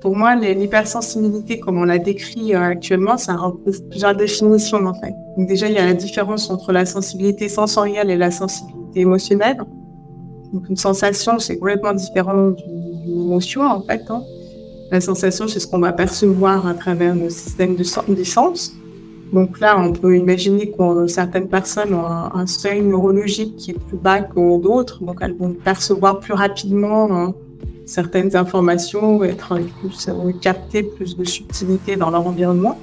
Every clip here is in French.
Pour moi, l'hypersensibilité, comme on l'a décrit actuellement, ça recouvre plusieurs définitions en fait. Donc déjà, il y a la différence entre la sensibilité sensorielle et la sensibilité émotionnelle. Donc une sensation, c'est complètement différent d'une émotion en fait. La sensation, c'est ce qu'on va percevoir à travers le système des sens. Donc là, on peut imaginer que certaines personnes ont un seuil neurologique qui est plus bas que d'autres, donc elles vont percevoir plus rapidement certaines informations, être plus capter plus de subtilité dans leur environnement.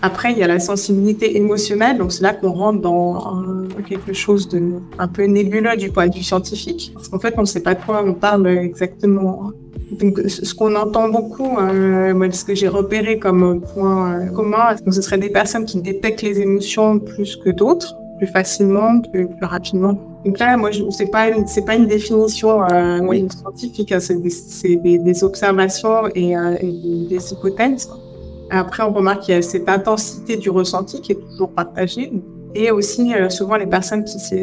Après, il y a la sensibilité émotionnelle, donc c'est là qu'on rentre dans quelque chose de un peu nébuleux du point de vue scientifique, parce qu'en fait, on ne sait pas de quoi on parle exactement. Donc, ce qu'on entend beaucoup, moi, ce que j'ai repéré comme point commun, ce serait des personnes qui détectent les émotions plus que d'autres, plus facilement, plus rapidement. Donc là, moi, c'est pas une définition scientifique, hein, c'est des observations et des hypothèses. Après, on remarque qu'il y a cette intensité du ressenti qui est toujours partagée. Et aussi, souvent, les personnes qui se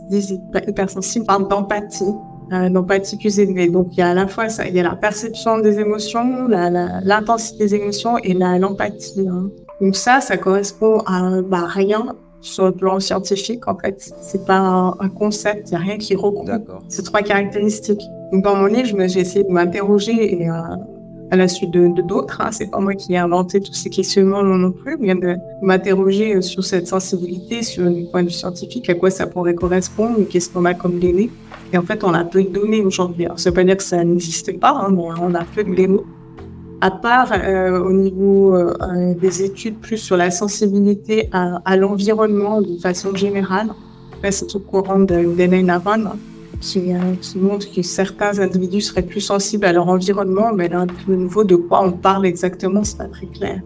disent hypersensibles parlent d'empathie plus élevée. Donc, il y a à la fois ça, il y a la perception des émotions, l'intensité des émotions et l'empathie. Donc ça correspond à rien sur le plan scientifique. En fait, c'est pas un concept, il n'y a rien qui regroupe ces trois caractéristiques. Donc, dans mon livre, j'ai essayé de m'interroger et à la suite de d'autres. C'est pas moi qui ai inventé tous ces questionnements non plus, mais de m'interroger sur cette sensibilité, sur le point de vue scientifique, à quoi ça pourrait correspondre, qu'est-ce qu'on a comme données. Et en fait, on a peu de données aujourd'hui. Alors, ça veut pas dire que ça n'existe pas, mais on a peu de données. À part au niveau des études plus sur la sensibilité à l'environnement de façon générale, là, c'est tout courant d'Elaine Navan, qui montre que certains individus seraient plus sensibles à leur environnement, mais là, de nouveau, de quoi on parle exactement, c'est pas très clair.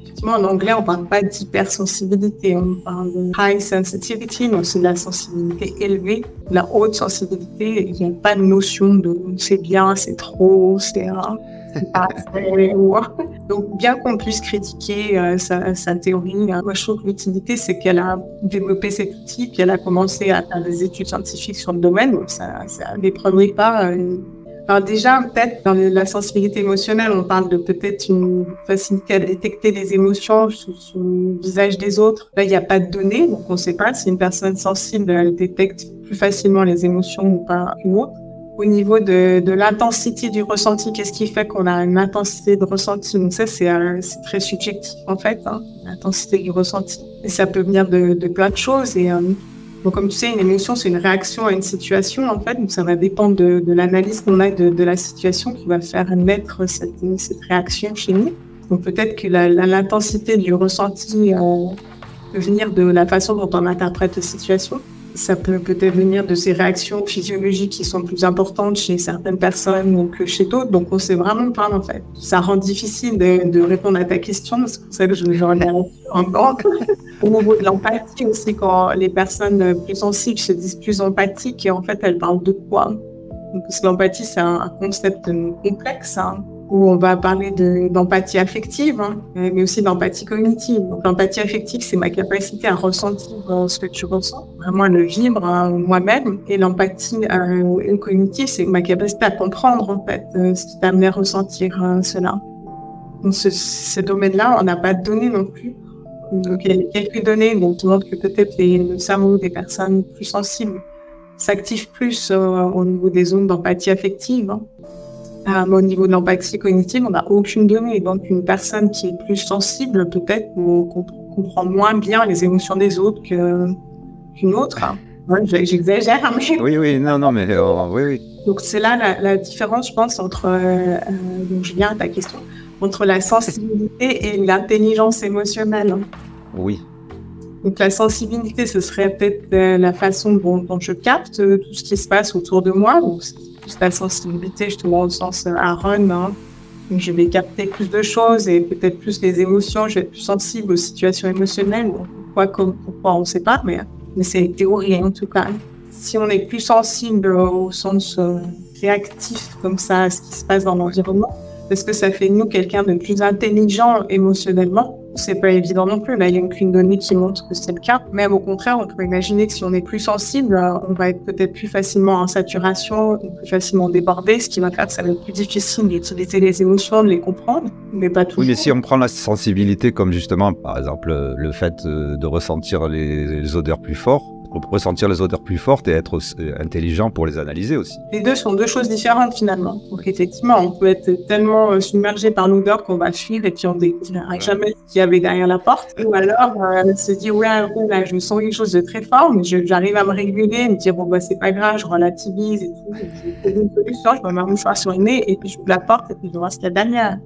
Effectivement, en anglais, on parle pas d'hypersensibilité, on parle de high sensitivity, donc c'est de la sensibilité élevée. La haute sensibilité, il n'y a pas de notion de c'est bien, c'est trop, c'est pas assez. Donc, bien qu'on puisse critiquer sa théorie, moi je trouve que l'utilité, c'est qu'elle a développé cet outil, puis elle a commencé à faire des études scientifiques sur le domaine, donc ça a des premiers pas. Alors déjà, peut-être dans la sensibilité émotionnelle, on parle de peut-être une facilité à détecter les émotions sur le visage des autres. Là, il n'y a pas de données, donc on ne sait pas si une personne sensible, elle détecte plus facilement les émotions ou pas qu'une autre. Au niveau de l'intensité du ressenti, qu'est-ce qui fait qu'on a une intensité de ressenti? Donc ça, c'est très subjectif en fait, l'intensité du ressenti. Et ça peut venir de plein de choses. Et donc, comme tu sais, une émotion, c'est une réaction à une situation en fait. Donc ça va dépendre de l'analyse qu'on a de la situation qui va faire naître cette réaction chez nous. Donc peut-être que l'intensité du ressenti peut venir de la façon dont on interprète la situation. Ça peut peut-être venir de ces réactions physiologiques qui sont plus importantes chez certaines personnes que chez d'autres. Donc, on sait vraiment pas, en fait. Ça rend difficile de répondre à ta question. C'est pour ça que j'en ai encore. Au niveau de l'empathie aussi, quand les personnes plus sensibles se disent plus empathiques, et en fait, elles parlent de quoi? Donc, parce que l'empathie, c'est un concept complexe, où on va parler d'empathie affective, mais aussi d'empathie cognitive. Donc, l'empathie affective, c'est ma capacité à ressentir ce que tu ressens, vraiment à le vivre moi-même. Et l'empathie cognitive, c'est ma capacité à comprendre, en fait, ce qui t'a amené à ressentir cela. Donc, ce domaine-là, on n'a pas de données non plus. Donc, il y a quelques données qui montrent que peut-être le cerveau des personnes plus sensibles s'active plus au niveau des zones d'empathie affective. Au niveau de l'empathie cognitive, on n'a aucune donnée. Donc, une personne qui est plus sensible, peut-être, comprend moins bien les émotions des autres qu'une autre. Ouais, j'exagère, mais... Oui, non, mais oui. Donc, c'est là la différence, je pense, entre, donc je viens à ta question, entre la sensibilité et l'intelligence émotionnelle. Oui. Donc, la sensibilité, ce serait peut-être la façon dont je capte tout ce qui se passe autour de moi. Donc, plus la sensibilité, justement, au sens Aaron. Donc, je vais capter plus de choses et peut-être plus les émotions. Je vais être plus sensible aux situations émotionnelles. Pourquoi on ne sait pas, mais c'est une théorie en tout cas. Si on est plus sensible au sens réactif, comme ça, à ce qui se passe dans l'environnement, Est-ce que ça fait de nous quelqu'un de plus intelligent émotionnellement? C'est pas évident non plus. Là, il n'y a aucune donnée qui montre que c'est le cas. Même au contraire, on peut imaginer que si on est plus sensible, on va être peut-être plus facilement en saturation, plus facilement débordé, ce qui va faire que ça va être plus difficile d'utiliser les émotions, de les comprendre, mais pas toujours. Oui, mais si on prend la sensibilité comme justement, par exemple, le fait de ressentir les odeurs plus fort, on peut ressentir les odeurs plus fortes et être intelligent pour les analyser aussi. Les deux sont deux choses différentes finalement. Donc effectivement, on peut être tellement submergé par l'odeur qu'on va fuir et puis on ne découvrira jamais ce qu'il y avait derrière la porte. Ou alors se dire ouais, là, je sens quelque chose de très fort, mais j'arrive à me réguler, me dire bon bah c'est pas grave, je relativise et tout. J'ai une solution, je mets ma mouchoir sur le nez et puis je ouvre la porte et puis je vois ce qu'il y a derrière.